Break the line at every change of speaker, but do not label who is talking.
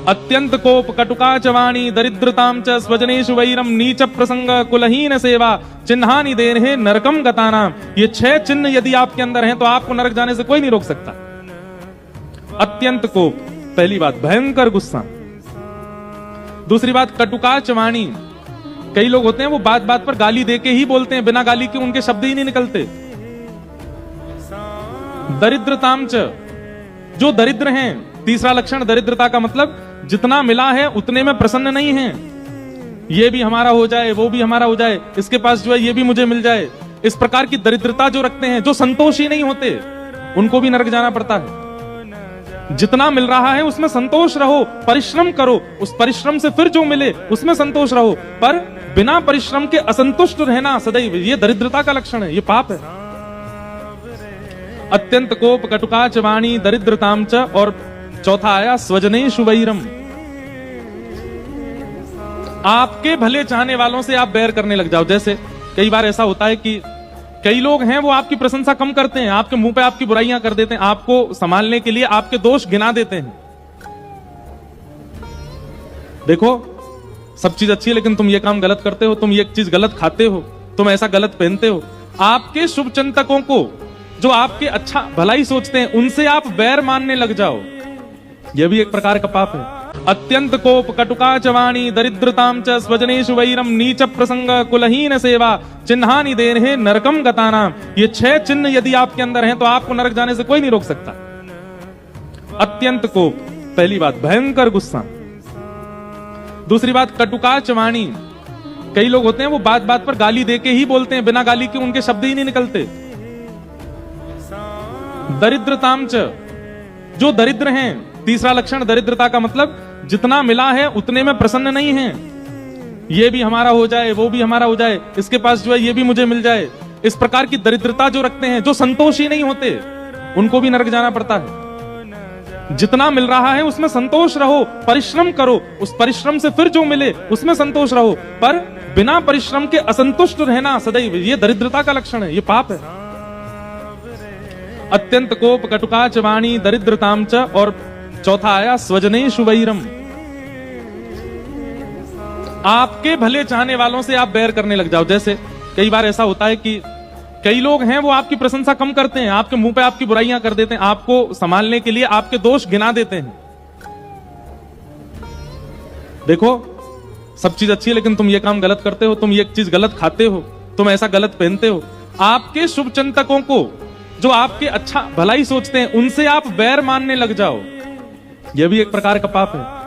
अत्यंत कोप कटुका च वाणी दरिद्रताम च स्वजनेषु वैरम नीच प्रसंग कुलहीन सेवा चिन्हानि देने नरकम गतानाम। ये 6 चिन्ह यदि आपके अंदर हैं तो आपको नरक जाने से कोई नहीं रोक सकता। अत्यंत कोप, पहली बात भयंकर गुस्सा। दूसरी बात कटुका च वाणी, कई लोग होते हैं वो बात बात पर गाली देके ही बोलते हैं, बिना गाली के उनके शब्द ही नहीं निकलते। दरिद्रताम च, जो दरिद्र हैं, तीसरा लक्षण दरिद्रता का मतलब जितना मिला है उतने में प्रसन्न नहीं है। ये भी हमारा हो जाए, वो भी हमारा हो जाए, इसके पास जो है ये भी मुझे मिल जाए, इस प्रकार की दरिद्रता जो रखते हैं, जो संतोषी नहीं होते, उनको भी नरक जाना पड़ता है। जितना मिल रहा है उसमें संतोष रहो, परिश्रम करो, उस परिश्रम से फिर जो मिले उसमें संतोष रहो, पर बिना परिश्रम के असंतुष्ट रहना सदैव, ये दरिद्रता का लक्षण है, ये पाप है। अत्यंत कोप कटुका च वाणी दरिद्रताम च, और चौथा आया स्वजनेषु वैरम, आपके भले चाहने वालों से आप बैर करने लग जाओ। जैसे कई बार ऐसा होता है कि कई लोग हैं वो आपकी प्रशंसा कम करते हैं, आपके मुंह पे आपकी बुराइयां कर देते हैं, आपको संभालने के लिए आपके दोष गिना देते हैं। देखो सब चीज अच्छी है लेकिन तुम ये काम गलत करते हो, तुम ये चीज गलत खाते हो, तुम ऐसा गलत पहनते हो। आपके शुभ चिंतकों को, जो आपके अच्छा भलाई सोचते हैं, उनसे आप बैर मानने लग जाओ, यह भी एक प्रकार का पाप है। अत्यंत कोप कटुका च वाणी दरिद्रताम च स्वजनेषु वैरम नीच प्रसंग कुलहीन सेवा चिन्हानि देने नरकम गतानाम। ये 6 चिन्ह यदि आपके अंदर हैं तो आपको नरक जाने से कोई नहीं रोक सकता। अत्यंत कोप, पहली बात भयंकर गुस्सा। दूसरी बात कटुका च वाणी, कई लोग होते हैं वो बात बात पर गाली देके ही बोलते हैं, बिना गाली के उनके शब्द ही नहीं निकलते। दरिद्रताम च, जो दरिद्र हैं, तीसरा लक्षण दरिद्रता का मतलब जितना मिला है उतने में प्रसन्न नहीं है। ये भी हमारा हो जाए, वो भी हमारा हो जाए, इसके पास जो है ये भी मुझे मिल जाए, इस प्रकार की दरिद्रता जो रखते हैं, जो संतोषी नहीं होते, उनको भी नरक जाना पड़ता है। जितना मिल रहा है उसमें संतोष रहो, परिश्रम करो, उस परिश्रम से फिर जो मिले उसमें संतोष रहो, पर बिना परिश्रम के असंतुष्ट रहना सदैव, ये दरिद्रता का लक्षण है, ये पाप है। अत्यंत कोप कटुका च वाणी दरिद्रताम च, और चौथा आया स्वजनेषु वैरम, आपके भले चाहने वालों से आप बैर करने लग जाओ। जैसे कई बार ऐसा होता है कि कई लोग हैं वो आपकी प्रशंसा कम करते हैं, आपके मुंह पे आपकी बुराइयां कर देते हैं, आपको संभालने के लिए आपके दोष गिना देते हैं। देखो सब चीज अच्छी है लेकिन तुम ये काम गलत करते हो, तुम ये चीज गलत खाते हो, तुम ऐसा गलत पहनते हो। आपके शुभ चिंतकों को, जो आपके अच्छा भलाई सोचते हैं, उनसे आप बैर मानने लग जाओ, यह भी एक प्रकार का पाप है।